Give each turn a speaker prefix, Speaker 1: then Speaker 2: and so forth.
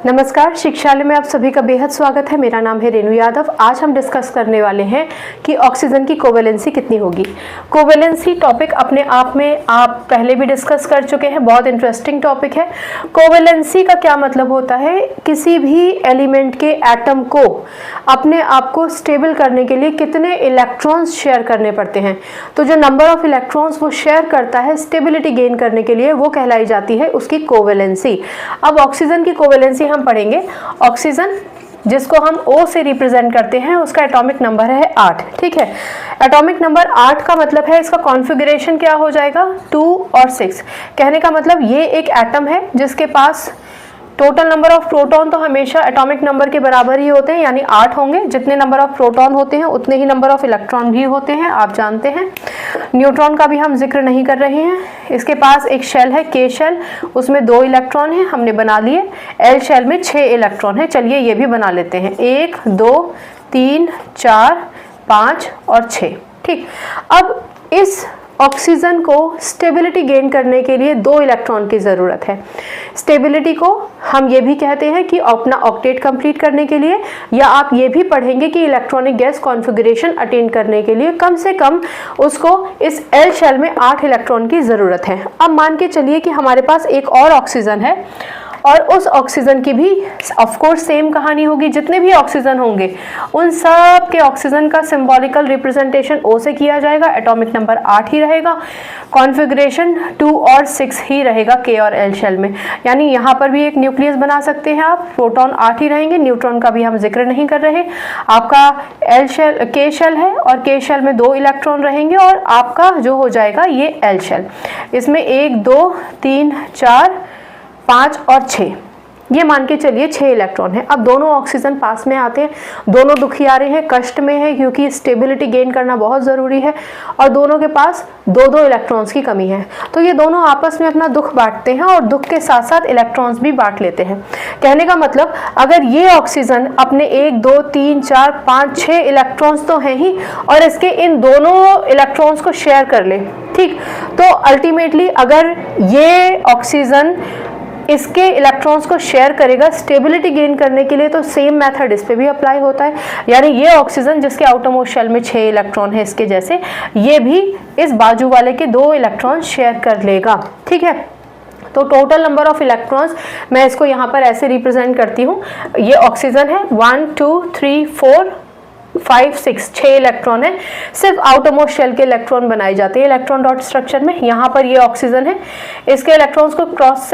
Speaker 1: नमस्कार, शिक्षालय में आप सभी का बेहद स्वागत है। मेरा नाम है रेणु यादव। आज हम डिस्कस करने वाले हैं कि ऑक्सीजन की कोवेलेंसी कितनी होगी। कोवेलेंसी टॉपिक अपने आप में आप पहले भी डिस्कस कर चुके हैं, बहुत इंटरेस्टिंग टॉपिक है। कोवेलेंसी का क्या मतलब होता है? किसी भी एलिमेंट के एटम को अपने आप को स्टेबल करने के लिए कितने इलेक्ट्रॉन्स शेयर करने पड़ते हैं। तो जो नंबर ऑफ इलेक्ट्रॉन्स वो शेयर करता है स्टेबिलिटी गेन करने के लिए, वो कहलाई जाती है उसकी कोवेलेंसी। अब ऑक्सीजन की कोवेलेंसी हम पढ़ेंगे। ऑक्सीजन जिसको हम O से रिप्रेजेंट करते हैं, उसका एटॉमिक नंबर है 8। ठीक है, एटॉमिक नंबर 8 का मतलब है इसका कॉन्फ़िगरेशन क्या हो जाएगा, 2 और 6। कहने का मतलब ये एक एटम है जिसके पास टोटल नंबर ऑफ प्रोटॉन तो हमेशा एटॉमिक नंबर के बराबर ही होते हैं, यानी 8 होंगे। जितने नंबर ऑफ प्रोटॉन होते हैं उतने ही नंबर ऑफ इलेक्ट्रॉन भी होते हैं, आप जानते हैं। न्यूट्रॉन का भी हम जिक्र नहीं कर रहे हैं। इसके पास एक शेल है K शेल, उसमें 2 इलेक्ट्रॉन हैं, हमने बना लिए। L शेल में 6 इलेक्ट्रॉन है, चलिए ये भी बना लेते हैं। 1 2 3 4 5 और 6। ठीक, अब इस ऑक्सीजन को स्टेबिलिटी गेन करने के लिए 2 इलेक्ट्रॉन की ज़रूरत है। स्टेबिलिटी को हम ये भी कहते हैं कि अपना ऑक्टेट कंप्लीट करने के लिए, या आप ये भी पढ़ेंगे कि इलेक्ट्रॉनिक गैस कॉन्फ़िगरेशन अटेन करने के लिए कम से कम उसको इस L शेल में 8 इलेक्ट्रॉन की ज़रूरत है। अब मान के चलिए कि हमारे पास एक और ऑक्सीजन है और उस ऑक्सीजन की भी ऑफ कोर्स सेम कहानी होगी। जितने भी ऑक्सीजन होंगे उन सब के ऑक्सीजन का सिंबॉलिकल रिप्रेजेंटेशन O से किया जाएगा। एटॉमिक नंबर 8 ही रहेगा, कॉन्फ़िगरेशन 2 और 6 ही रहेगा K और L शेल में। यानी यहाँ पर भी एक न्यूक्लियस बना सकते हैं आप, प्रोटॉन 8 ही रहेंगे, न्यूट्रॉन का भी हम जिक्र नहीं कर रहे। आपका K शेल है और K शेल में 2 इलेक्ट्रॉन रहेंगे और आपका जो हो जाएगा ये L शेल। इसमें 1 2 3 4 5 और 6, ये मान के चलिए 6 इलेक्ट्रॉन है। अब दोनों ऑक्सीजन पास में आते हैं, दोनों दुखी आ रहे हैं, कष्ट में है, क्योंकि स्टेबिलिटी गेन करना बहुत ज़रूरी है और दोनों के पास 2-2 इलेक्ट्रॉन्स की कमी है। तो ये दोनों आपस में अपना दुख बांटते हैं और दुख के साथ साथ इलेक्ट्रॉन्स भी बांट लेते हैं। कहने का मतलब अगर ये ऑक्सीजन अपने 1 2 3 4 5 6 इलेक्ट्रॉन्स तो हैं ही और इसके इन दोनों इलेक्ट्रॉन्स को शेयर कर ले, ठीक, तो अल्टीमेटली अगर ये ऑक्सीजन इसके इलेक्ट्रॉन्स को शेयर करेगा स्टेबिलिटी गेन करने के लिए, तो सेम मेथड इस पे भी अप्लाई होता है। यानी ये ऑक्सीजन जिसके आउटरमोस्ट शेल में 6 इलेक्ट्रॉन है इसके जैसे, ये भी इस बाजू वाले के 2 इलेक्ट्रॉन शेयर कर लेगा। ठीक है, तो टोटल नंबर ऑफ इलेक्ट्रॉन्स मैं इसको यहाँ पर ऐसे रिप्रेजेंट करती हूँ। ये ऑक्सीजन है, 1 2 3 4 5 6 6 इलेक्ट्रॉन है। सिर्फ आउटरमोस्ट शेल के इलेक्ट्रॉन बनाए जाते हैं इलेक्ट्रॉन डॉट स्ट्रक्चर में। यहाँ पर ये ऑक्सीजन है, इसके इलेक्ट्रॉन्स को क्रॉस